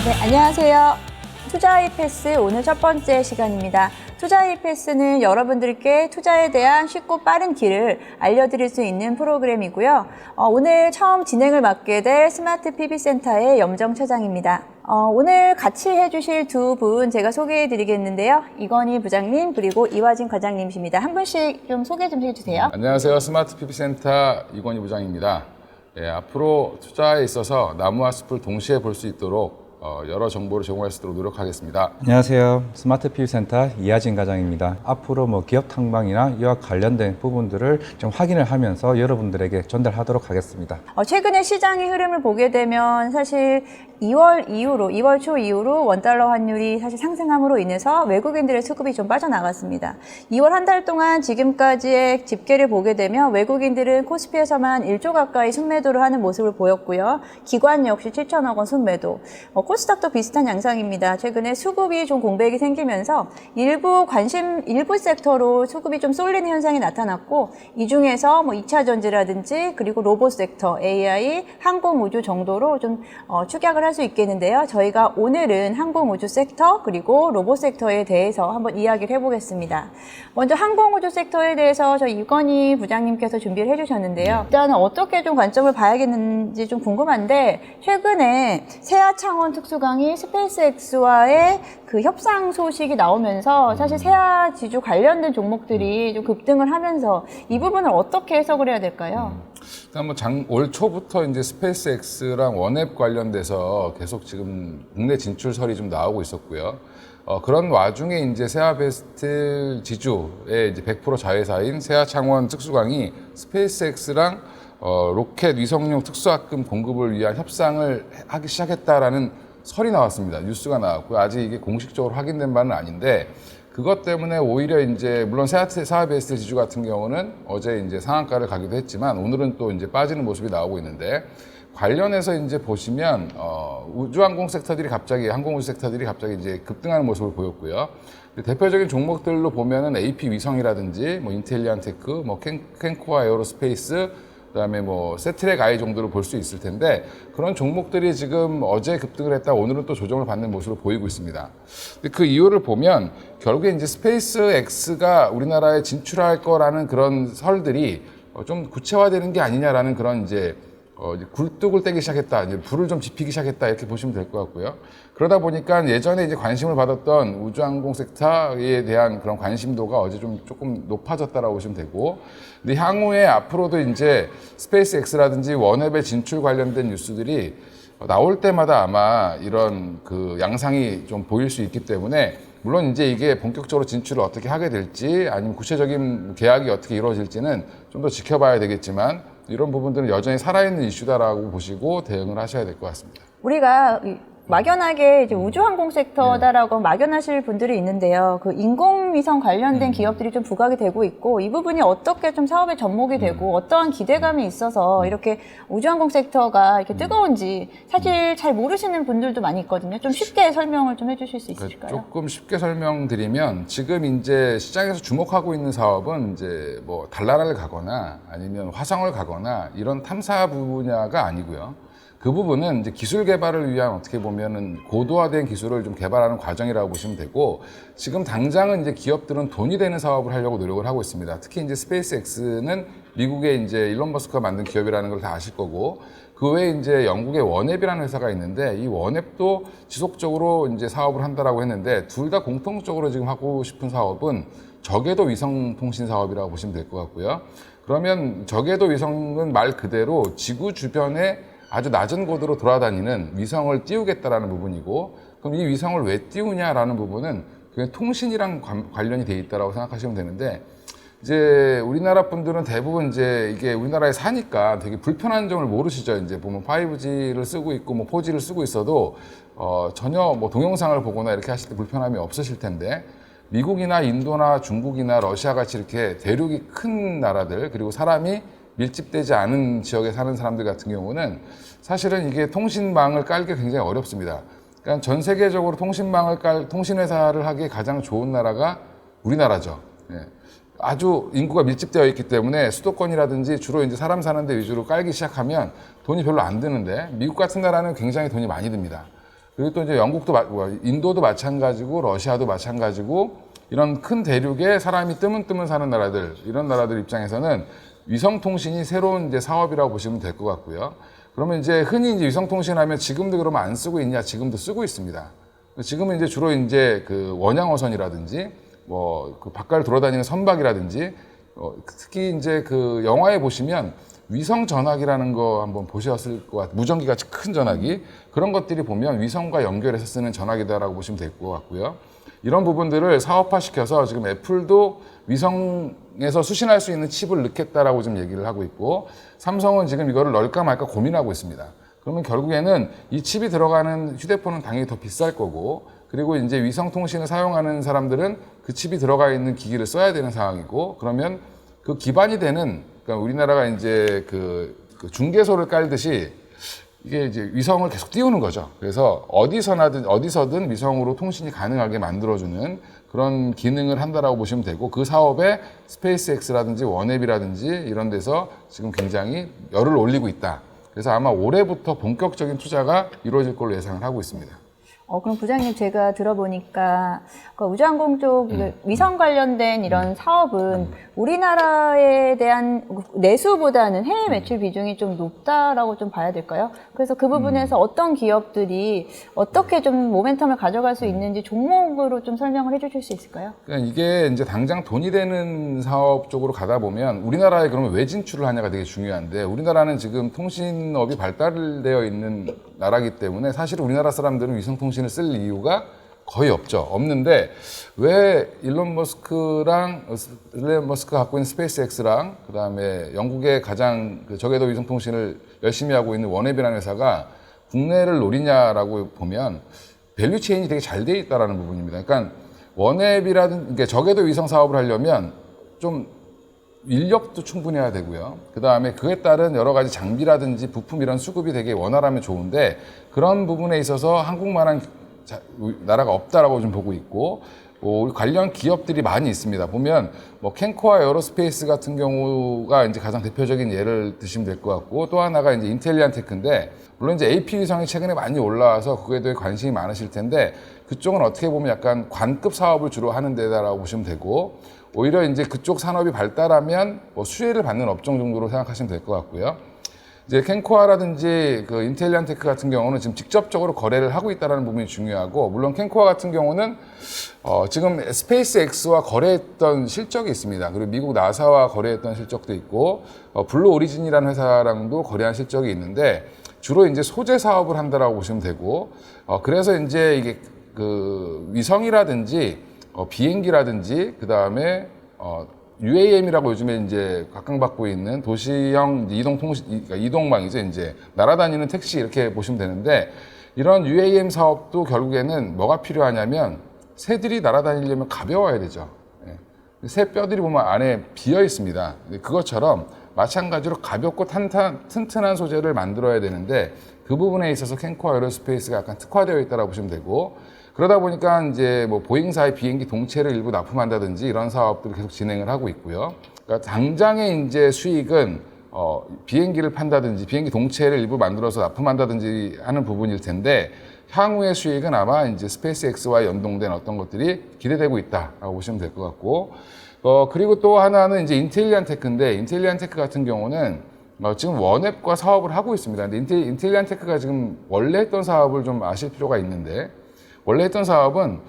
네, 안녕하세요. 투자의 패스 오늘 첫 번째 시간입니다. 투자의 패스는 여러분들께 투자에 대한 쉽고 빠른 길을 알려드릴 수 있는 프로그램이고요. 오늘 처음 진행을 맡게 될 스마트 PB센터의 염정 차장입니다. 오늘 같이 해주실 두 분 제가 소개해드리겠는데요. 이건희 부장님 그리고 이화진 과장님이십니다. 한 분씩 좀 소개 좀 해주세요. 안녕하세요. 스마트 PB센터 이건희 부장입니다. 앞으로 투자에 있어서 나무와 숲을 동시에 볼 수 있도록 여러 정보를 제공할 수 있도록 노력하겠습니다. 안녕하세요. 스마트 PB센터 이하진 과장입니다. 앞으로 기업 탐방이나 이와 관련된 부분들을 좀 확인을 하면서 여러분들에게 전달하도록 하겠습니다. 최근에 시장의 흐름을 보게 되면 사실 2월 초 이후로 원달러 환율이 사실 상승함으로 인해서 외국인들의 수급이 좀 빠져나갔습니다. 2월 한 달 동안 지금까지의 집계를 보게 되면 외국인들은 코스피에서만 1조 가까이 순매도를 하는 모습을 보였고요. 기관 역시 7천억 원 순매도. 코스닥도 비슷한 양상입니다. 최근에 수급이 좀 공백이 생기면서 일부 섹터로 수급이 좀 쏠리는 현상이 나타났고, 이 중에서 2차 전지라든지 그리고 로봇 섹터, AI, 항공 우주 정도로 좀 축약을 할 수 있겠는데요. 저희가 오늘은 항공 우주 섹터 그리고 로봇 섹터에 대해서 한번 이야기를 해보겠습니다. 먼저 항공 우주 섹터에 대해서 저희 이건희 부장님께서 준비를 해주셨는데요. 일단은 어떻게 좀 관점을 봐야겠는지 좀 궁금한데, 최근에 세아창원 특수강이 스페이스X와의 그 협상 소식이 나오면서 사실 세아 지주 관련된 종목들이 좀 급등을 하면서 이 부분을 어떻게 해석을 해야 될까요? 일단 올 초부터 이제 스페이스X랑 원앱 관련돼서 계속 지금 국내 진출설이 좀 나오고 있었고요. 그런 와중에 이제 세아베스트 지주의 이제 100% 자회사인 세아창원 특수강이 스페이스X랑 로켓 위성용 특수학금 공급을 위한 협상을 하기 시작했다라는 설이 나왔습니다. 뉴스가 나왔고요. 아직 이게 공식적으로 확인된 바는 아닌데, 그것 때문에 오히려 이제 물론 세아베스트 지주 같은 경우는 어제 이제 상한가를 가기도 했지만 오늘은 또 이제 빠지는 모습이 나오고 있는데, 관련해서 이제 보시면 우주항공 섹터들이 항공우주 섹터들이 갑자기 이제 급등하는 모습을 보였고요. 대표적인 종목들로 보면은 AP 위성이라든지 인텔리안테크, 캔코아 에어로스페이스, 그다음에 세트랙 아이 정도로 볼 수 있을 텐데, 그런 종목들이 지금 어제 급등을 했다 오늘은 또 조정을 받는 모습으로 보이고 있습니다. 근데 그 이유를 보면 결국에 이제 스페이스X가 우리나라에 진출할 거라는 그런 설들이 좀 구체화되는 게 아니냐라는 그런 이제 굴뚝을 떼기 시작했다, 이제 불을 좀 지피기 시작했다, 이렇게 보시면 될 것 같고요. 그러다 보니까 예전에 이제 관심을 받았던 우주항공 섹터에 대한 그런 관심도가 어제 조금 높아졌다라고 보시면 되고, 근데 향후에 앞으로도 이제 스페이스X라든지 원앱의 진출 관련된 뉴스들이 나올 때마다 아마 이런 그 양상이 좀 보일 수 있기 때문에, 물론 이제 이게 본격적으로 진출을 어떻게 하게 될지 아니면 구체적인 계약이 어떻게 이루어질지는 좀 더 지켜봐야 되겠지만, 이런 부분들은 여전히 살아있는 이슈다라고 보시고 대응을 하셔야 될 것 같습니다. 우리가 막연하게 이제 우주항공 섹터다라고 막연하실 분들이 있는데요. 그 인공위성 관련된 기업들이 좀 부각이 되고 있고, 이 부분이 어떻게 좀 사업의 접목이 되고 어떠한 기대감이 있어서 이렇게 우주항공 섹터가 이렇게 뜨거운지 사실 잘 모르시는 분들도 많이 있거든요. 좀 쉽게 설명을 좀 해주실 수 있으실까요? 조금 쉽게 설명드리면, 지금 이제 시장에서 주목하고 있는 사업은 이제 달나라를 가거나 아니면 화성을 가거나 이런 탐사 분야가 아니고요. 그 부분은 이제 기술 개발을 위한 어떻게 보면은 고도화된 기술을 좀 개발하는 과정이라고 보시면 되고, 지금 당장은 이제 기업들은 돈이 되는 사업을 하려고 노력을 하고 있습니다. 특히 이제 스페이스X는 미국의 이제 일론 머스크가 만든 기업이라는 걸 다 아실 거고, 그 외에 이제 영국의 원앱이라는 회사가 있는데, 이 원앱도 지속적으로 이제 사업을 한다라고 했는데, 둘 다 공통적으로 지금 하고 싶은 사업은 저궤도 위성 통신 사업이라고 보시면 될 것 같고요. 그러면 저궤도 위성은 말 그대로 지구 주변에 아주 낮은 고도로 돌아다니는 위성을 띄우겠다라는 부분이고, 그럼 이 위성을 왜 띄우냐라는 부분은 그냥 통신이랑 관련이 돼 있다라고 생각하시면 되는데, 이제 우리나라 분들은 대부분 이제 이게 우리나라에 사니까 되게 불편한 점을 모르시죠. 이제 보면 5G를 쓰고 있고 4G를 쓰고 있어도 전혀 동영상을 보거나 이렇게 하실 때 불편함이 없으실 텐데, 미국이나 인도나 중국이나 러시아 같이 이렇게 대륙이 큰 나라들, 그리고 사람이 밀집되지 않은 지역에 사는 사람들 같은 경우는 사실은 이게 통신망을 깔기 굉장히 어렵습니다. 그러니까 전 세계적으로 통신회사를 하기에 가장 좋은 나라가 우리나라죠. 아주 인구가 밀집되어 있기 때문에 수도권이라든지 주로 이제 사람 사는 데 위주로 깔기 시작하면 돈이 별로 안 드는데, 미국 같은 나라는 굉장히 돈이 많이 듭니다. 그리고 또 이제 영국도, 인도도 마찬가지고 러시아도 마찬가지고 이런 큰 대륙에 사람이 뜨문뜨문 사는 나라들, 이런 나라들 입장에서는 위성통신이 새로운 이제 사업이라고 보시면 될 것 같고요. 그러면 이제 흔히 이제 위성통신 하면 지금도 그러면 안 쓰고 있냐? 지금도 쓰고 있습니다. 지금은 이제 주로 이제 그 원양어선이라든지 뭐 그 바깥을 돌아다니는 선박이라든지 특히 이제 그 영화에 보시면 위성 전화기라는 거 한번 보셨을 것 같아요. 무전기 같이 큰 전화기. 그런 것들이 보면 위성과 연결해서 쓰는 전화기다라고 보시면 될 것 같고요. 이런 부분들을 사업화시켜서 지금 애플도 위성에서 수신할 수 있는 칩을 넣겠다라고 지금 얘기를 하고 있고, 삼성은 지금 이거를 넣을까 말까 고민하고 있습니다. 그러면 결국에는 이 칩이 들어가는 휴대폰은 당연히 더 비쌀 거고, 그리고 이제 위성 통신을 사용하는 사람들은 그 칩이 들어가 있는 기기를 써야 되는 상황이고, 그러면 그 기반이 되는, 그러니까 우리나라가 이제 그 중개소를 깔듯이 이게 이제 위성을 계속 띄우는 거죠. 그래서 어디서든 위성으로 통신이 가능하게 만들어주는 그런 기능을 한다라고 보시면 되고, 그 사업에 스페이스X라든지 원앱이라든지 이런 데서 지금 굉장히 열을 올리고 있다. 그래서 아마 올해부터 본격적인 투자가 이루어질 걸로 예상을 하고 있습니다. 그럼 부장님, 제가 들어보니까 그 우주항공 쪽 위성 관련된 이런 사업은 우리나라에 대한 내수보다는 해외 매출 비중이 좀 높다라고 좀 봐야 될까요? 그래서 그 부분에서 어떤 기업들이 어떻게 좀 모멘텀을 가져갈 수 있는지 종목으로 좀 설명을 해주실 수 있을까요? 그러니까 이게 이제 당장 돈이 되는 사업 쪽으로 가다 보면 우리나라에 그러면 왜 진출을 하냐가 되게 중요한데, 우리나라는 지금 통신업이 발달되어 있는 나라이기 때문에 사실 우리나라 사람들은 위성통신을 쓸 이유가 거의 없는데, 왜 일론 머스크가 갖고 있는 스페이스X랑 그다음에 영국의 가장 그 저궤도 위성통신을 열심히 하고 있는 원앱이라는 회사가 국내를 노리냐라고 보면 밸류 체인이 되게 잘 돼 있다라는 부분입니다. 그러니까 원앱이라든지 저궤도 위성 사업을 하려면 좀 인력도 충분해야 되고요. 그 다음에 그에 따른 여러 가지 장비라든지 부품 이런 수급이 되게 원활하면 좋은데, 그런 부분에 있어서 한국만한 나라가 없다라고 좀 보고 있고, 관련 기업들이 많이 있습니다. 보면 뭐 캔코아 에어로스페이스 같은 경우가 이제 가장 대표적인 예를 드시면 될 것 같고, 또 하나가 이제 인텔리안 테크인데, 물론 이제 AP 위성이 최근에 많이 올라와서 그거에 대해 관심이 많으실 텐데, 그쪽은 어떻게 보면 약간 관급 사업을 주로 하는 데다라고 보시면 되고, 오히려 이제 그쪽 산업이 발달하면 뭐 수혜를 받는 업종 정도로 생각하시면 될 것 같고요. 이제 캔코아라든지 그 인텔리안 테크 같은 경우는 지금 직접적으로 거래를 하고 있다는 부분이 중요하고, 물론 캔코아 같은 경우는 지금 스페이스X와 거래했던 실적이 있습니다. 그리고 미국 나사와 거래했던 실적도 있고, 블루 오리진이라는 회사랑도 거래한 실적이 있는데, 주로 이제 소재 사업을 한다라고 보시면 되고, 그래서 이제 이게 그 위성이라든지 비행기라든지 그다음에 UAM이라고 요즘에 이제 각광받고 있는 도시형 그러니까 이동망이죠. 이제 날아다니는 택시 이렇게 보시면 되는데, 이런 UAM 사업도 결국에는 뭐가 필요하냐면 새들이 날아다니려면 가벼워야 되죠. 새 뼈들이 보면 안에 비어 있습니다. 그것처럼 마찬가지로 가볍고 튼튼한 소재를 만들어야 되는데, 그 부분에 있어서 캔코아 에어로스페이스가 약간 특화되어 있다고 보시면 되고, 그러다 보니까 이제 뭐 보잉사의 비행기 동체를 일부 납품한다든지 이런 사업들을 계속 진행을 하고 있고요. 그러니까 당장의 이제 수익은 비행기를 판다든지 비행기 동체를 일부 만들어서 납품한다든지 하는 부분일 텐데, 향후의 수익은 아마 이제 스페이스X와 연동된 어떤 것들이 기대되고 있다라고 보시면 될 것 같고, 그리고 또 하나는 이제 인텔리안 테크인데, 인텔리안 테크 같은 경우는 지금 원앱과 사업을 하고 있습니다. 근데 인텔리안 테크가 지금 원래 했던 사업을 좀 아실 필요가 있는데, 원래 했던 사업은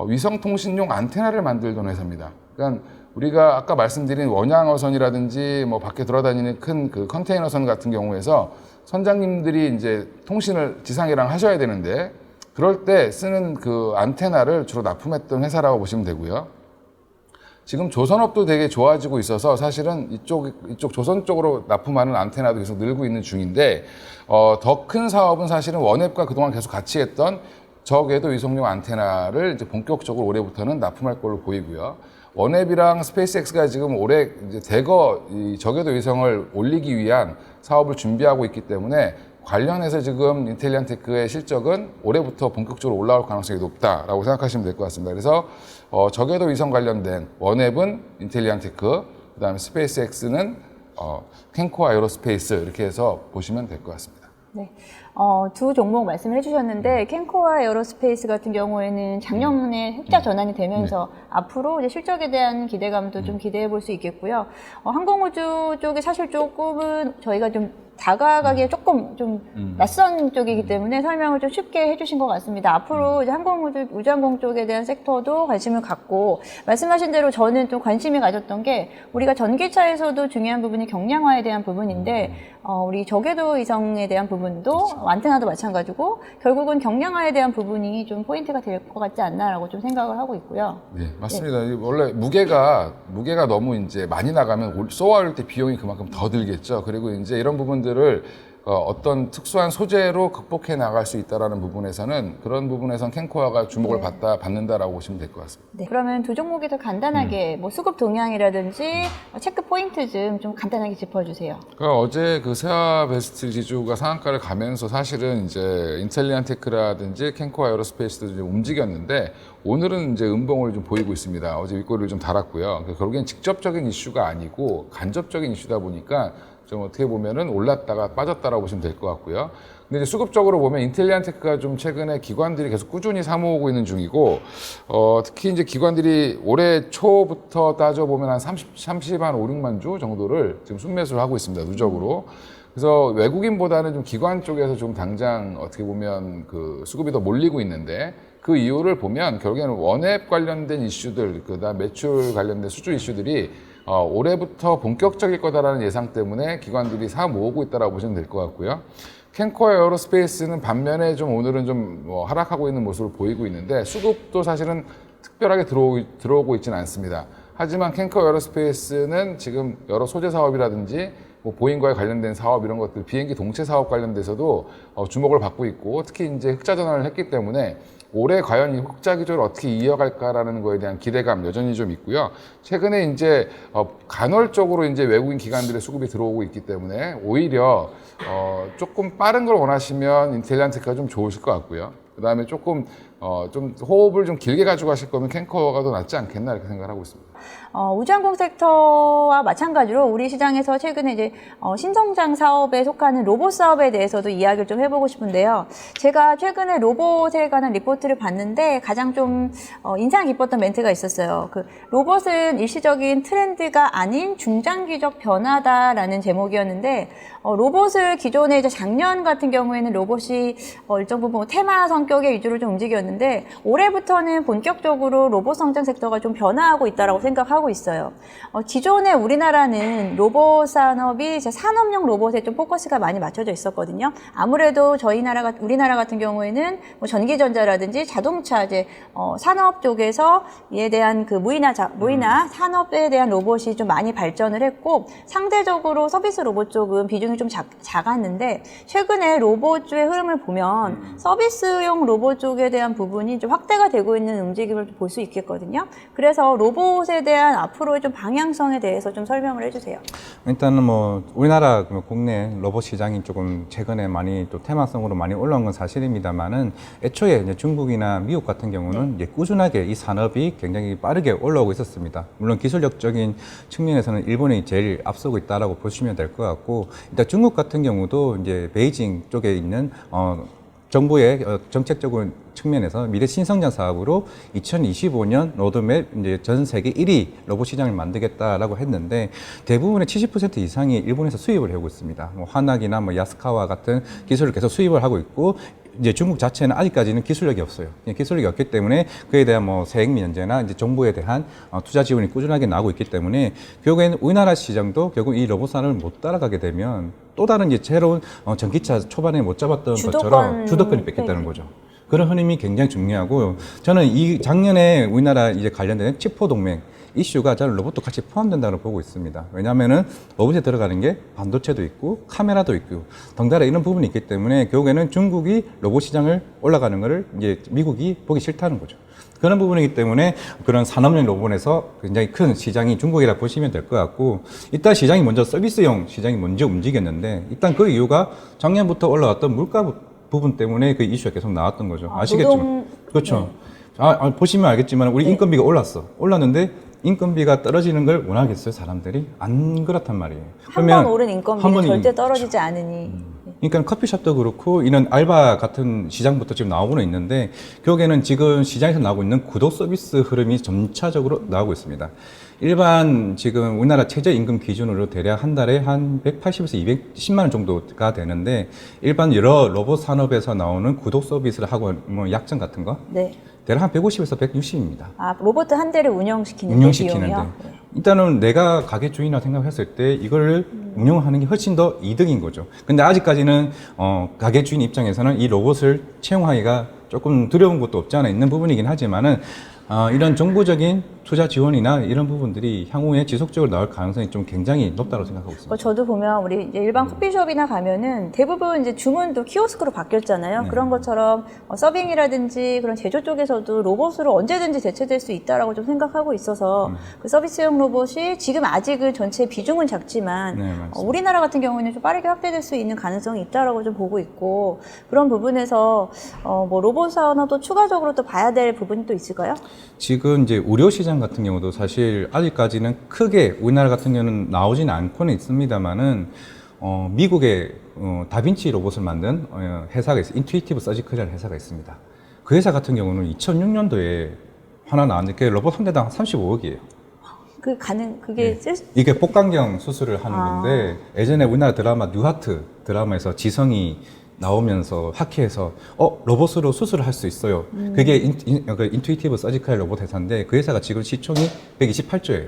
위성통신용 안테나를 만들던 회사입니다. 그러니까 우리가 아까 말씀드린 원양어선이라든지 뭐 밖에 돌아다니는 큰 그 컨테이너선 같은 경우에서 선장님들이 이제 통신을 지상이랑 하셔야 되는데, 그럴 때 쓰는 그 안테나를 주로 납품했던 회사라고 보시면 되고요. 지금 조선업도 되게 좋아지고 있어서 사실은 이쪽 조선 쪽으로 납품하는 안테나도 계속 늘고 있는 중인데, 더 큰 사업은 사실은 원앱과 그동안 계속 같이 했던 저궤도 위성용 안테나를 이제 본격적으로 올해부터는 납품할 걸로 보이고요. 원앱이랑 스페이스X가 지금 올해 이제 대거 이 저궤도 위성을 올리기 위한 사업을 준비하고 있기 때문에, 관련해서 지금 인텔리안 테크의 실적은 올해부터 본격적으로 올라올 가능성이 높다라고 생각하시면 될 것 같습니다. 그래서 저궤도 위성 관련된 원앱은 인텔리안 테크, 그다음에 스페이스X는 캔코아 에어로스페이스, 이렇게 해서 보시면 될 것 같습니다. 네. 두 종목 말씀을 해주셨는데, 캔코와 에어로스페이스 같은 경우에는 작년에 흑자 전환이 되면서 앞으로 이제 실적에 대한 기대감도 좀 기대해 볼 수 있겠고요. 항공우주 쪽이 사실 조금은 저희가 좀 다가가기에 조금 좀 낯선 쪽이기 때문에 설명을 좀 쉽게 해주신 것 같습니다. 앞으로 이제 우주항공 쪽에 대한 섹터도 관심을 갖고, 말씀하신 대로 저는 좀 관심이 가졌던 게, 우리가 전기차에서도 중요한 부분이 경량화에 대한 부분인데, 우리 저궤도 이성에 대한 부분도 안테나도 마찬가지고, 결국은 경량화에 대한 부분이 좀 포인트가 될 것 같지 않나라고 좀 생각을 하고 있고요. 네, 맞습니다. 원래 무게가 너무 이제 많이 나가면 쏘아올 때 비용이 그만큼 더 들겠죠. 그리고 이제 이런 부분들을 어떤 특수한 소재로 극복해 나갈 수 있다라는 부분에서는, 그런 부분에선 캔코아가 주목을 받는다라고 보시면 될 것 같습니다. 네, 그러면 두 종목이 더 간단하게 뭐 수급 동향이라든지 체크 포인트 좀 간단하게 짚어주세요. 그러니까 어제 그 세아 베스트 지주가 상한가를 가면서 사실은 이제 인텔리안테크라든지 캔코아 에어로스페이스도 이제 움직였는데, 오늘은 이제 음봉을 좀 보이고 있습니다. 어제 윗꼬리를 좀 달았고요. 그러니까 결국엔 직접적인 이슈가 아니고 간접적인 이슈다 보니까 좀 어떻게 보면은 올랐다가 빠졌다라고 보시면 될 것 같고요. 근데 이제 수급적으로 보면 인텔리안테크가 좀 최근에 기관들이 계속 꾸준히 사모으고 있는 중이고, 특히 이제 기관들이 올해 초부터 따져보면 한 30한 5, 6만 주 정도를 지금 순매수를 하고 있습니다. 누적으로. 그래서 외국인보다는 좀 기관 쪽에서 좀 당장 어떻게 보면 그 수급이 더 몰리고 있는데, 그 이유를 보면 결국에는 원앱 관련된 이슈들, 그다음 매출 관련된 수주 이슈들이 올해부터 본격적일 거다라는 예상 때문에 기관들이 사 모으고 있다라고 보시면 될 것 같고요. 캔코아 에어로스페이스는 반면에 좀 오늘은 좀 하락하고 있는 모습을 보이고 있는데, 수급도 사실은 특별하게 들어오고 있지는 않습니다. 하지만 캔코아 에어로스페이스는 지금 여러 소재 사업이라든지 뭐 보잉과의 관련된 사업 이런 것들, 비행기 동체 사업 관련돼서도 주목을 받고 있고, 특히 이제 흑자 전환을 했기 때문에 올해 과연 이 흑자 기조를 어떻게 이어갈까라는 거에 대한 기대감 여전히 좀 있고요. 최근에 이제 간헐적으로 이제 외국인 기관들의 수급이 들어오고 있기 때문에 오히려 조금 빠른 걸 원하시면 인텔리안테크가 좀 좋으실 것 같고요. 그 다음에 조금 좀 호흡을 좀 길게 가지고 가실 거면 캔코어가 더 낫지 않겠나 이렇게 생각을 하고 있습니다. 우주항공 섹터와 마찬가지로 우리 시장에서 최근에 이제 신성장 사업에 속하는 로봇 사업에 대해서도 이야기를 좀 해보고 싶은데요. 제가 최근에 로봇에 관한 리포트를 봤는데 가장 좀 인상 깊었던 멘트가 있었어요. 그 로봇은 일시적인 트렌드가 아닌 중장기적 변화다라는 제목이었는데, 로봇을 기존에 이제 작년 같은 경우에는 로봇이 일정 부분 테마 성격의 위주로 좀 움직였는데, 올해부터는 본격적으로 로봇 성장 섹터가 좀 변화하고 있다라고 생각하고 있어요. 기존에 우리나라는 로봇 산업이 이제 산업용 로봇에 좀 포커스가 많이 맞춰져 있었거든요. 아무래도 우리나라 같은 경우에는 뭐 전기전자라든지 자동차 이제 산업 쪽에서 이에 대한 그 무인화 산업에 대한 로봇이 좀 많이 발전을 했고, 상대적으로 서비스 로봇 쪽은 비중이 좀 작았는데, 최근에 로봇주의 흐름을 보면 서비스용 로봇 쪽에 대한 부분이 좀 확대가 되고 있는 움직임을 볼 수 있겠거든요. 그래서 로봇에 대한 앞으로의 좀 방향성에 대해서 좀 설명을 해주세요. 일단은 뭐 우리나라 국내 로봇 시장이 조금 최근에 많이 또 테마성으로 많이 올라온 건 사실입니다만은, 애초에 이제 중국이나 미국 같은 경우는 이제 꾸준하게 이 산업이 굉장히 빠르게 올라오고 있었습니다. 물론 기술력적인 측면에서는 일본이 제일 앞서고 있다라고 보시면 될 것 같고, 일단 중국 같은 경우도 이제 베이징 쪽에 있는 정부의 정책적인 측면에서 미래 신성장 사업으로 2025년 로드맵 이제 전 세계 1위 로봇 시장을 만들겠다라고 했는데, 대부분의 70% 이상이 일본에서 수입을 하고 있습니다. 뭐 화낙이나 뭐 야스카와 같은 기술을 계속 수입을 하고 있고, 이제 중국 자체는 아직까지는 기술력이 없어요. 기술력이 없기 때문에 그에 대한 뭐 세액 면제나 이제 정부에 대한 투자 지원이 꾸준하게 나오고 있기 때문에, 결국에는 우리나라 시장도 결국 이 로봇 산업을 못 따라가게 되면 또 다른 이제 새로운 전기차 초반에 못 잡았던 것처럼 주도권이 뺏겠다는 거죠. 그런 흐름이 굉장히 중요하고, 저는 이 작년에 우리나라 이제 관련된 칩포 동맹 이슈가 저는 로봇도 같이 포함된다고 보고 있습니다. 왜냐하면은 로봇에 들어가는 게 반도체도 있고 카메라도 있고 덩달아 이런 부분이 있기 때문에, 결국에는 중국이 로봇 시장을 올라가는 거를 이제 미국이 보기 싫다는 거죠. 그런 부분이기 때문에 그런 산업용 로봇에서 굉장히 큰 시장이 중국이라 보시면 될 것 같고, 일단 시장이 먼저 서비스용 시장이 먼저 움직였는데, 일단 그 이유가 작년부터 올라왔던 물가 부분 때문에 그 이슈가 계속 나왔던 거죠. 아시겠지만. 그렇죠. 네. 보시면 알겠지만 우리 인건비가 올랐는데 인건비가 떨어지는 걸 원하겠어요, 사람들이? 안 그렇단 말이에요. 한 번 오른 인건비는 절대 떨어지지 않으니. 그러니까 커피숍도 그렇고 이런 알바 같은 시장부터 지금 나오고는 있는데 결국에는 지금 시장에서 나오고 있는 구독 서비스 흐름이 점차적으로 나오고 있습니다. 일반 지금 우리나라 최저임금 기준으로 대략 한 달에 한 180에서 210만 원 정도가 되는데 일반 여러 로봇 산업에서 나오는 구독 서비스를 하고 뭐 약정 같은 거 네. 대략 한 150에서 160입니다. 아, 로봇 한 대를 운영시키는 운영시키는데 비용이요? 네. 일단은 내가 가게 주인이라 생각했을 때 이걸 운영하는 게 훨씬 더 이득인 거죠. 근데 아직까지는 가게 주인 입장에서는 이 로봇을 채용하기가 조금 두려운 것도 없지 않아 있는 부분이긴 하지만은 이런 정부적인 투자 지원이나 이런 부분들이 향후에 지속적으로 나올 가능성이 좀 굉장히 높다고 생각하고 있습니다. 저도 보면 우리 이제 일반 커피숍이나 가면은 대부분 이제 주문도 키오스크로 바뀌었잖아요. 네. 그런 것처럼 서빙이라든지 그런 제조 쪽에서도 로봇으로 언제든지 대체될 수 있다라고 좀 생각하고 있어서 그 서비스용 로봇이 지금 아직은 전체 비중은 작지만 네, 맞습니다. 우리나라 같은 경우에는 좀 빠르게 확대될 수 있는 가능성이 있다라고 좀 보고 있고 그런 부분에서 뭐 로봇 산업도 추가적으로 또 봐야 될 부분이 또 있을까요? 지금 이제 의료 시장 같은 경우도 사실 아직까지는 크게 우리나라 같은 경우는 나오지는 않고는 있습니다만은 미국의 다빈치 로봇을 만든 회사가 있어요. 인투이티브 서지컬이라는 회사가 있습니다. 그 회사 같은 경우는 2006년도에 하나 나왔는데 그게 로봇 한 대당 35억이에요. 그게 네. 이게 복강경 수술을 하는 건데 예전에 우리나라 드라마 뉴하트 드라마에서 지성이 나오면서 학회에서 로봇으로 수술을 할 수 있어요. 그게 인투이티브 서지컬 로봇 회사인데 그 회사가 지금 시총이 128조예요.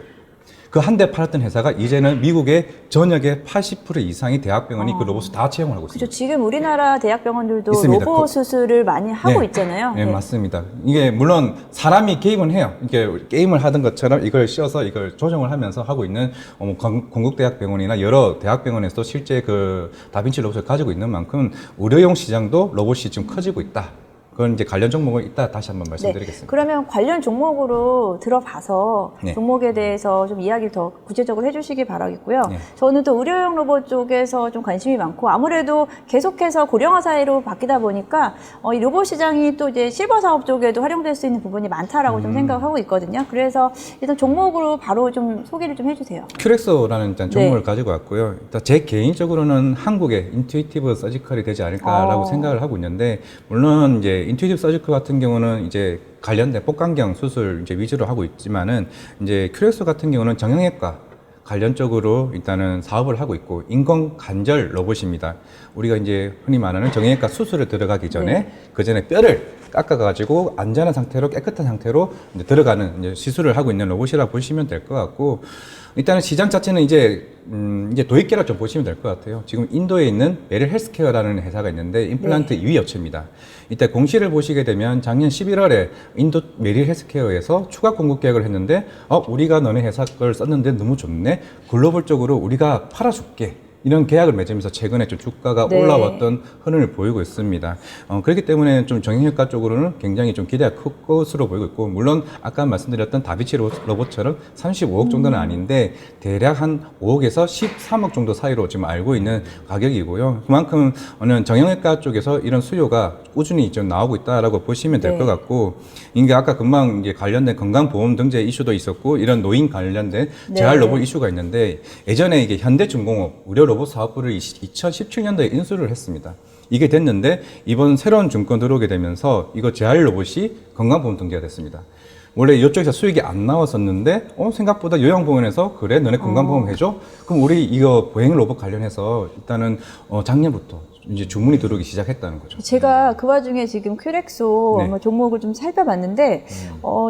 그 한 대 팔았던 회사가 이제는 미국의 전역의 80% 이상의 대학병원이 그 로봇을 다 채용을 하고 있습니다. 그렇죠. 지금 우리나라 대학병원들도 있습니다. 로봇 수술을 많이 하고 네. 있잖아요. 네, 맞습니다. 이게 물론 사람이 개입은 해요. 이게 게임을 하던 것처럼 이걸 씌워서 이걸 조정을 하면서 하고 있는 건국대학병원이나 여러 대학병원에서 실제 그 다빈치 로봇을 가지고 있는 만큼 의료용 시장도 로봇이 지금 커지고 있다. 그건 이제 관련 종목은 이따 다시 한번 말씀드리겠습니다. 그러면 관련 종목으로 들어봐서 네. 종목에 대해서 좀 이야기를 더 구체적으로 해주시기 바라겠고요. 네. 저는 또 의료용 로봇 쪽에서 좀 관심이 많고 아무래도 계속해서 고령화 사회로 바뀌다 보니까 이 로봇 시장이 또 이제 실버 사업 쪽에도 활용될 수 있는 부분이 많다라고 좀 생각하고 있거든요. 그래서 일단 종목으로 바로 좀 소개를 좀 해주세요. 큐렉소라는 일단 종목을 네. 가지고 왔고요. 일단 제 개인적으로는 한국의 인투이티브 서지컬이 되지 않을까라고 생각을 하고 있는데 물론 이제 인투이티브 서지컬 같은 경우는 이제 관련된 복강경 수술 이제 위주로 하고 있지만은 이제 큐렉소 같은 경우는 정형외과 관련적으로 일단은 사업을 하고 있고 인공 관절 로봇입니다. 우리가 이제 흔히 말하는 정형외과 수술을 들어가기 전에 네. 그 전에 뼈를 깎아가지고 안전한 상태로 깨끗한 상태로 이제 들어가는 이제 시술을 하고 있는 로봇이라 보시면 될 것 같고 일단은 시장 자체는 이제 도입계라 좀 보시면 될 것 같아요. 지금 인도에 있는 메릴 헬스케어라는 회사가 있는데 임플란트 2위 업체입니다. 이때 공시를 보시게 되면 작년 11월에 인도 메릴 헬스케어에서 추가 공급 계약을 했는데 우리가 너네 회사 걸 썼는데 너무 좋네. 글로벌적으로 우리가 팔아줄게. 이런 계약을 맺으면서 최근에 좀 주가가 네. 올라왔던 흐름을 보이고 있습니다. 그렇기 때문에 좀 정형외과 쪽으로는 굉장히 좀 기대가 클 것으로 보이고 있고, 물론 아까 말씀드렸던 다비치 로봇처럼 35억 정도는 아닌데 대략 한 5억에서 13억 정도 사이로 지금 알고 있는 가격이고요. 그만큼 정형외과 쪽에서 이런 수요가 꾸준히 좀 나오고 있다라고 보시면 될 것 네. 같고, 이게 아까 금방 이제 관련된 건강보험 등재 이슈도 있었고, 이런 노인 관련된 네. 재활 로봇 이슈가 있는데, 예전에 이게 현대중공업 의료 로봇 사업부를 2017년도에 인수를 했습니다. 이게 됐는데 이번 새로운 증권 들어오게 되면서 이거 재활 로봇이 건강보험 등재가 됐습니다. 원래 이쪽에서 수익이 안 나왔었는데 생각보다 요양보험에서 그래 너네 건강보험 해줘? 그럼 우리 이거 보행 로봇 관련해서 일단은 작년부터 이제 주문이 들어오기 시작했다는 거죠. 제가 그 와중에 지금 큐렉소 네. 종목을 좀 살펴봤는데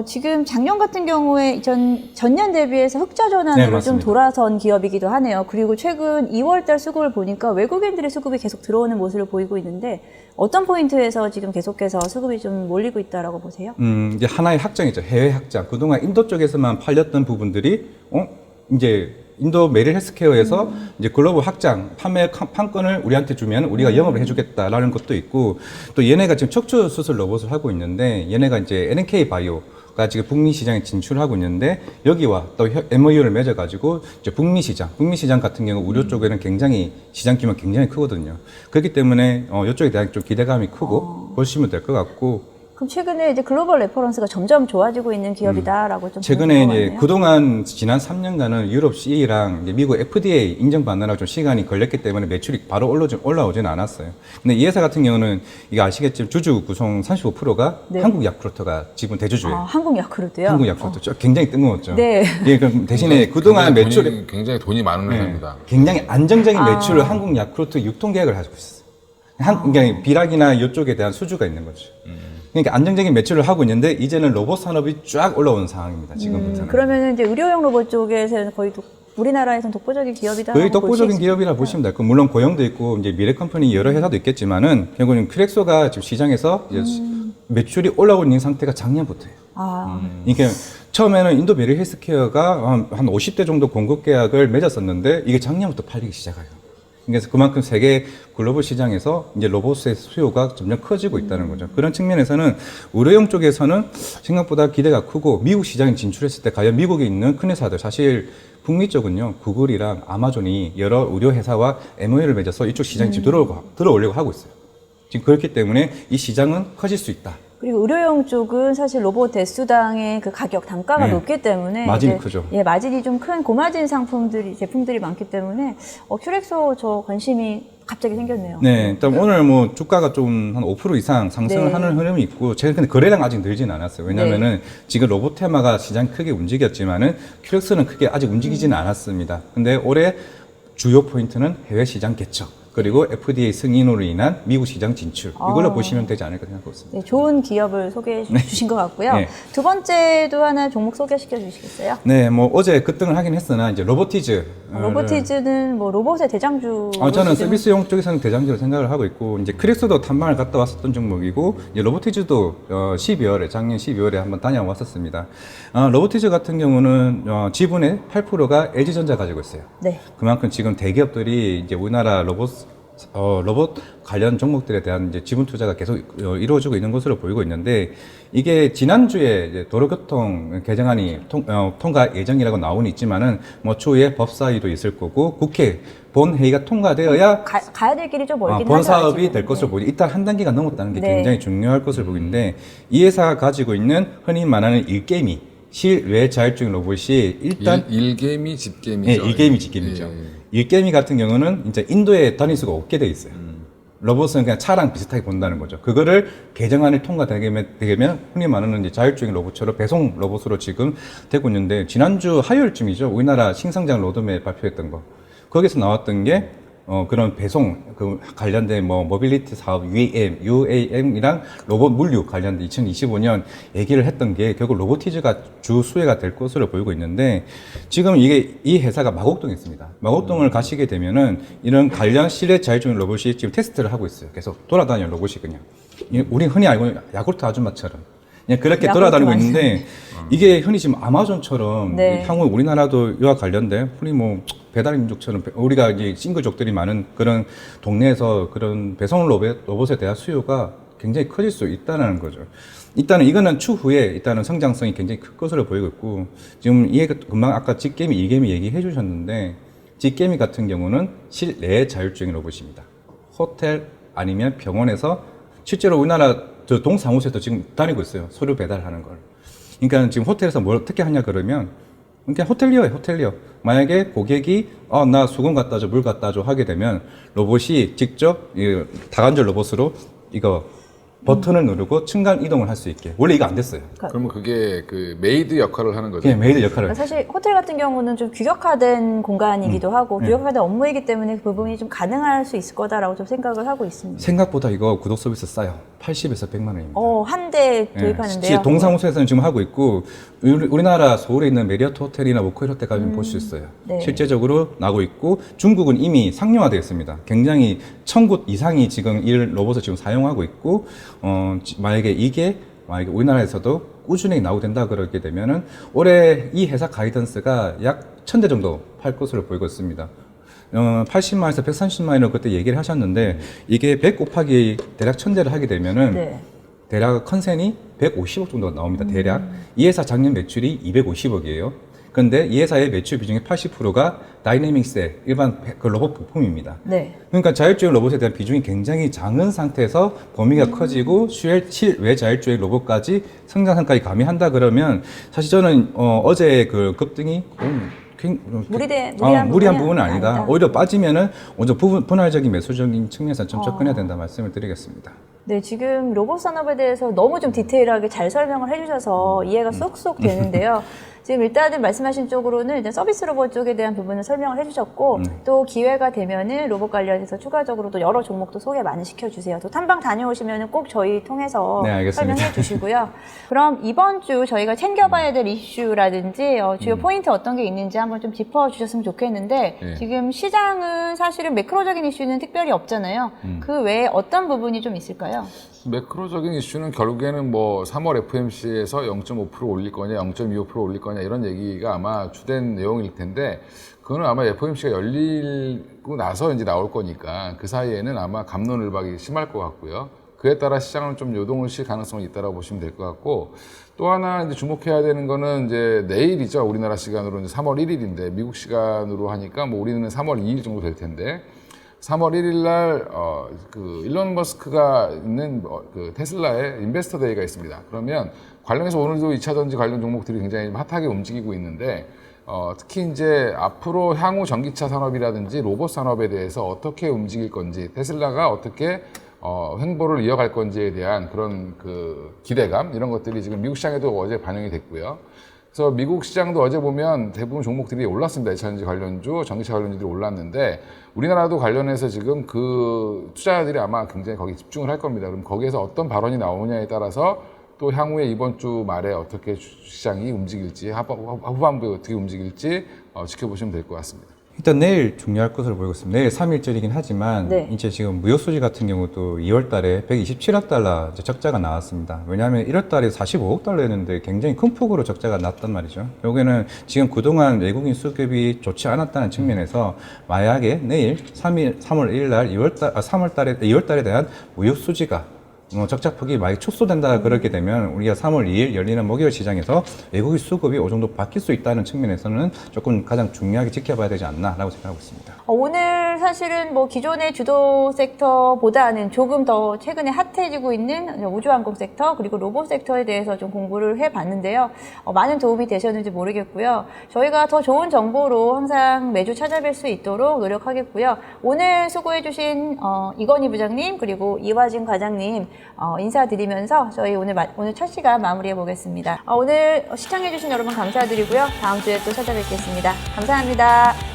지금 작년 같은 경우에 전년 대비해서 흑자 전환으로 네, 좀 맞습니다. 돌아선 기업이기도 하네요. 그리고 최근 2월달 수급을 보니까 외국인들의 수급이 계속 들어오는 모습을 보이고 있는데 어떤 포인트에서 지금 계속해서 수급이 좀 몰리고 있다라고 보세요? 이제 하나의 확장이죠. 해외 확장. 그동안 인도 쪽에서만 팔렸던 부분들이 이제 인도 메릴 헬스케어에서 이제 글로벌 확장, 판매 판권을 우리한테 주면 우리가 영업을 해주겠다라는 것도 있고, 또 얘네가 지금 척추 수술 로봇을 하고 있는데, 얘네가 이제 NK 바이오가 지금 북미 시장에 진출하고 있는데, 여기와 또 MOU를 맺어가지고 이제 북미 시장 같은 경우 의료 쪽에는 굉장히 시장 규모가 굉장히 크거든요. 그렇기 때문에 이쪽에 대한 좀 기대감이 크고 보시면 될 것 같고. 그럼 최근에 이제 글로벌 레퍼런스가 점점 좋아지고 있는 기업이다라고 좀 최근에 보는 것 이제 같네요. 그동안 지난 3년간은 유럽 CE랑 미국 FDA 인정받느라 좀 시간이 걸렸기 때문에 매출이 바로 올라오지는 않았어요. 근데 이 회사 같은 경우는 이거 아시겠지만 주주 구성 35%가 네. 한국 야쿠르트가 지분 대주주예요. 한국 야쿠르트요? 한국 야쿠르트 굉장히 뜬금없죠. 네. 예, 그럼 대신에 그동안 매출이 굉장히 돈이 많은 회사입니다. 굉장히 안정적인 매출을 한국 야쿠르트 유통계약을 가지고 있었어요. 그러니까 비락이나 이쪽에 대한 수주가 있는 거죠. 그러니까 안정적인 매출을 하고 있는데 이제는 로봇 산업이 쫙 올라오는 상황입니다. 지금부터는. 그러면 이제 의료용 로봇 쪽에서는 거의 우리나라에서는 독보적인 기업이다. 거의 독보적인 기업이라 보시면 돼요. 물론 고용도 있고 이제 미래 컴퍼니 여러 회사도 있겠지만은 결국은 크렉소가 지금 시장에서 이제 매출이 올라오고 있는 상태가 작년부터예요. 이게 처음에는 인도 메리 헬스케어가 한 50대 정도 공급 계약을 맺었었는데 이게 작년부터 팔리기 시작해요. 그래서 그만큼 세계 글로벌 시장에서 이제 로봇의 수요가 점점 커지고 있다는 거죠. 그런 측면에서는 의료용 쪽에서는 생각보다 기대가 크고 미국 시장에 진출했을 때 과연 미국에 있는 큰 회사들 사실 북미 쪽은요 구글이랑 아마존이 여러 의료 회사와 MOU를 맺어서 이쪽 시장에 지금 들어오려고 하고 있어요. 지금 그렇기 때문에 이 시장은 커질 수 있다. 그리고 의료용 쪽은 사실 로봇 대수당의 그 가격 단가가 네. 높기 때문에 마진이 이제 크죠. 예, 마진이 좀 큰 고마진 제품들이 많기 때문에 큐렉소 저 관심이 갑자기 생겼네요. 네, 일단 오늘 뭐 주가가 좀 한 5% 이상 상승을 네. 하는 흐름이 있고, 제가 근데 거래량 아직 늘진 않았어요. 왜냐면은 지금 로봇 테마가 시장 크게 움직였지만은 큐렉스는 크게 아직 움직이지는 않았습니다. 근데 올해 주요 포인트는 해외 시장 개척, 그리고 FDA 승인으로 인한 미국 시장 진출, 이걸로 보시면 되지 않을까 생각하고 있습니다. 네, 좋은 기업을 소개해 주신 것 같고요. 네. 두 번째도 하나 종목 소개시켜 주시겠어요? 네, 뭐 어제 급등을 하긴 했으나 이제 로보티즈. 로보티즈는 뭐 로봇의 대장주. 저는 서비스용 쪽에서는 대장주로 생각을 하고 있고, 이제 크렉스도 탐방을 갔다 왔었던 종목이고, 이제 로보티즈도 12월에, 작년 12월에 한번 다녀왔었습니다. 로보티즈 같은 경우는 지분의 8%가 LG전자 가지고 있어요. 네. 그만큼 지금 대기업들이 이제 우리나라 로봇 관련 종목들에 대한 이제 지분 투자가 계속 이루어지고 있는 것으로 보이고 있는데, 이게 지난주에 이제 도로교통 개정안이 통과 예정이라고 나오는 있지만은 뭐 추후에 법사위도 있을 거고 국회 본회의가 통과되어야 가야 될 길이 좀 멀긴 하죠. 본 사업이 아직은. 될 것으로 보이죠. 일단 한 단계가 넘었다는 게 네. 굉장히 중요할 것으로 보이는데, 이 회사가 가지고 있는 흔히 말하는 일개미 실외 자율주행 로봇이 일단 일개미, 집개미죠. 네, 일개미 집개미죠. 일개미 같은 경우는 이제 인도에 다닐 수가 없게 돼 있어요. 로봇은 그냥 차랑 비슷하게 본다는 거죠. 그거를 개정안이 통과되게 되면 흔히 말하는 이제 자율주행 로봇처럼 배송 로봇으로 지금 되고 있는데, 지난주 화요일쯤이죠. 우리나라 신성장 로드맵 발표했던 거. 거기서 나왔던 게 그런 배송 관련된 뭐 모빌리티 사업 UAM이랑 로봇 물류 관련된 2025년 얘기를 했던 게 결국 로보티즈가 주 수혜가 될 것으로 보이고 있는데, 지금 이 회사가 마곡동에 있습니다. 마곡동을 가시게 되면은 이런 관련 실내 자율주행 로봇이 지금 테스트를 하고 있어요. 계속 돌아다니는 로봇이 그냥 우리 흔히 알고 있는 야구르트 아줌마처럼 그냥 그렇게 돌아다니고 있는데, 이게 흔히 지금 아마존처럼 네. 향후 우리나라도 이와 관련된 흔히 뭐 배달 민족처럼 우리가 이제 싱글족들이 많은 그런 동네에서 그런 배송 로봇에 대한 수요가 굉장히 커질 수 있다는 거죠. 일단은 이거는 추후에 일단은 성장성이 굉장히 클 것으로 보이고 있고, 지금 금방 아까 직개미, 일개미 얘기해 주셨는데, 직개미 같은 경우는 실내 자율주행 로봇입니다. 호텔 아니면 병원에서 실제로 우리나라 저 동사무소에도 지금 다니고 있어요. 서류 배달하는 걸. 그러니까 지금 호텔에서 뭘 어떻게 하냐 그러면 그냥 호텔리어예요, 호텔리어. 만약에 고객이 나 수건 갖다 줘, 물 갖다 줘 하게 되면 로봇이 직접 다관절 로봇으로 이거 버튼을 누르고 층간 이동을 할 수 있게. 원래 이거 안 됐어요. 그러면 그게 그 메이드 역할을 하는 거죠. 그냥 메이드 역할을. 사실 호텔 같은 경우는 좀 규격화된 공간이기도 하고 규격화된 업무이기 때문에 그 부분이 좀 가능할 수 있을 거다라고 좀 생각을 하고 있습니다. 생각보다 이거 구독 서비스 싸요. 80에서 100만 원입니다. 한 대 도입하는데요. 동사무소에서는 지금 하고 있고, 우리나라 서울에 있는 메리어트 호텔이나 모코일 호텔 가면 볼 수 있어요. 네. 실제적으로 나고 있고, 중국은 이미 상용화되어 있습니다. 굉장히 1000곳 이상이 지금 이 로봇을 지금 사용하고 있고, 만약에 우리나라에서도 꾸준히 나오게 된다 그러게 되면은 올해 이 회사 가이던스가 약 1000대 정도 팔 것으로 보이고 있습니다. 80만에서 130만으로 그때 얘기를 하셨는데, 이게 100 곱하기 대략 1000대를 하게 되면은 네. 대략 컨센이 150억 정도가 나옵니다. 대략. 이 회사 작년 매출이 250억이에요. 그런데 이 회사의 매출 비중의 80%가 다이내믹스의 일반 그 로봇 부품입니다. 네. 그러니까 자율주행 로봇에 대한 비중이 굉장히 작은 상태에서 범위가 커지고 실외 자율주행 로봇까지 성장선까지 가미한다 그러면 사실 저는 어제 그 급등이 무리한 부분은 아니다. 오히려 빠지면은 먼저 분할적인 매수적인 측면에서 좀 접근해야 된다 말씀을 드리겠습니다. 네, 지금 로봇 산업에 대해서 너무 좀 디테일하게 잘 설명을 해주셔서 이해가 쏙쏙 되는데요. 지금 일단은 말씀하신 쪽으로는 일단 서비스 로봇 쪽에 대한 부분을 설명을 해주셨고 또 기회가 되면은 로봇 관련해서 추가적으로 또 여러 종목도 소개 많이 시켜주세요. 또 탐방 다녀오시면은 꼭 저희 통해서 설명해 주시고요. 그럼 이번 주 저희가 챙겨봐야 될 이슈라든지 주요 포인트 어떤 게 있는지 한번 좀 짚어주셨으면 좋겠는데 지금 시장은 사실은 매크로적인 이슈는 특별히 없잖아요. 그 외에 어떤 부분이 좀 있을까요? 매크로적인 이슈는 결국에는 뭐 3월 FMC에서 0.5% 올릴 거냐, 0.25% 올릴 거냐 이런 얘기가 아마 주된 내용일 텐데 그거는 아마 FOMC가 열리고 나서 이제 나올 거니까 그 사이에는 아마 갑론을박이 심할 것 같고요. 그에 따라 시장은 좀 요동을 실 가능성이 있다고 보시면 될 것 같고 또 하나 이제 주목해야 되는 거는 이제 내일이죠. 우리나라 시간으로 이제 3월 1일인데 미국 시간으로 하니까 뭐 우리는 3월 2일 정도 될 텐데 3월 1일 날, 그, 일론 머스크가 있는 그 테슬라의 인베스터 데이가 있습니다. 그러면 관련해서 오늘도 2차 전지 관련 종목들이 굉장히 핫하게 움직이고 있는데, 특히 이제 앞으로 향후 전기차 산업이라든지 로봇 산업에 대해서 어떻게 움직일 건지, 테슬라가 어떻게 횡보를 이어갈 건지에 대한 그런 그 기대감, 이런 것들이 지금 미국 시장에도 어제 반영이 됐고요. 그래서 미국 시장도 어제 보면 대부분 종목들이 올랐습니다. 2차 전지 관련주, 전기차 관련주들이 올랐는데 우리나라도 관련해서 지금 그 투자자들이 아마 굉장히 거기 집중을 할 겁니다. 그럼 거기에서 어떤 발언이 나오느냐에 따라서 또 향후에 이번 주 말에 어떻게 시장이 움직일지, 후반부에 어떻게 움직일지 지켜보시면 될 것 같습니다. 일단 내일 중요할 것으로 보이고 있습니다. 내일 3일절이긴 하지만 이제 지금 무역 수지 같은 경우도 2월 달에 127억 달러 적자가 나왔습니다. 왜냐하면 1월 달에 45억 달러였는데 굉장히 큰 폭으로 적자가 났단 말이죠. 여기는 지금 그동안 외국인 수급이 좋지 않았다는 측면에서 만약에 내일 3월 1일 날 2월 달에 대한 무역 수지가 적자폭이 많이 축소된다 그렇게 되면 우리가 3월 2일 열리는 목요일 시장에서 외국인 수급이 어느 정도 바뀔 수 있다는 측면에서는 조금 가장 중요하게 지켜봐야 되지 않나라고 생각하고 있습니다. 오늘 사실은 뭐 기존의 주도 섹터보다는 조금 더 최근에 핫해지고 있는 우주항공 섹터 그리고 로봇 섹터에 대해서 좀 공부를 해봤는데요. 많은 도움이 되셨는지 모르겠고요. 저희가 더 좋은 정보로 항상 매주 찾아뵐 수 있도록 노력하겠고요. 오늘 수고해주신 이건희 부장님 그리고 이화진 과장님 인사드리면서 저희 오늘 첫 시간 마무리해 보겠습니다. 오늘 시청해주신 여러분 감사드리고요. 다음 주에 또 찾아뵙겠습니다. 감사합니다.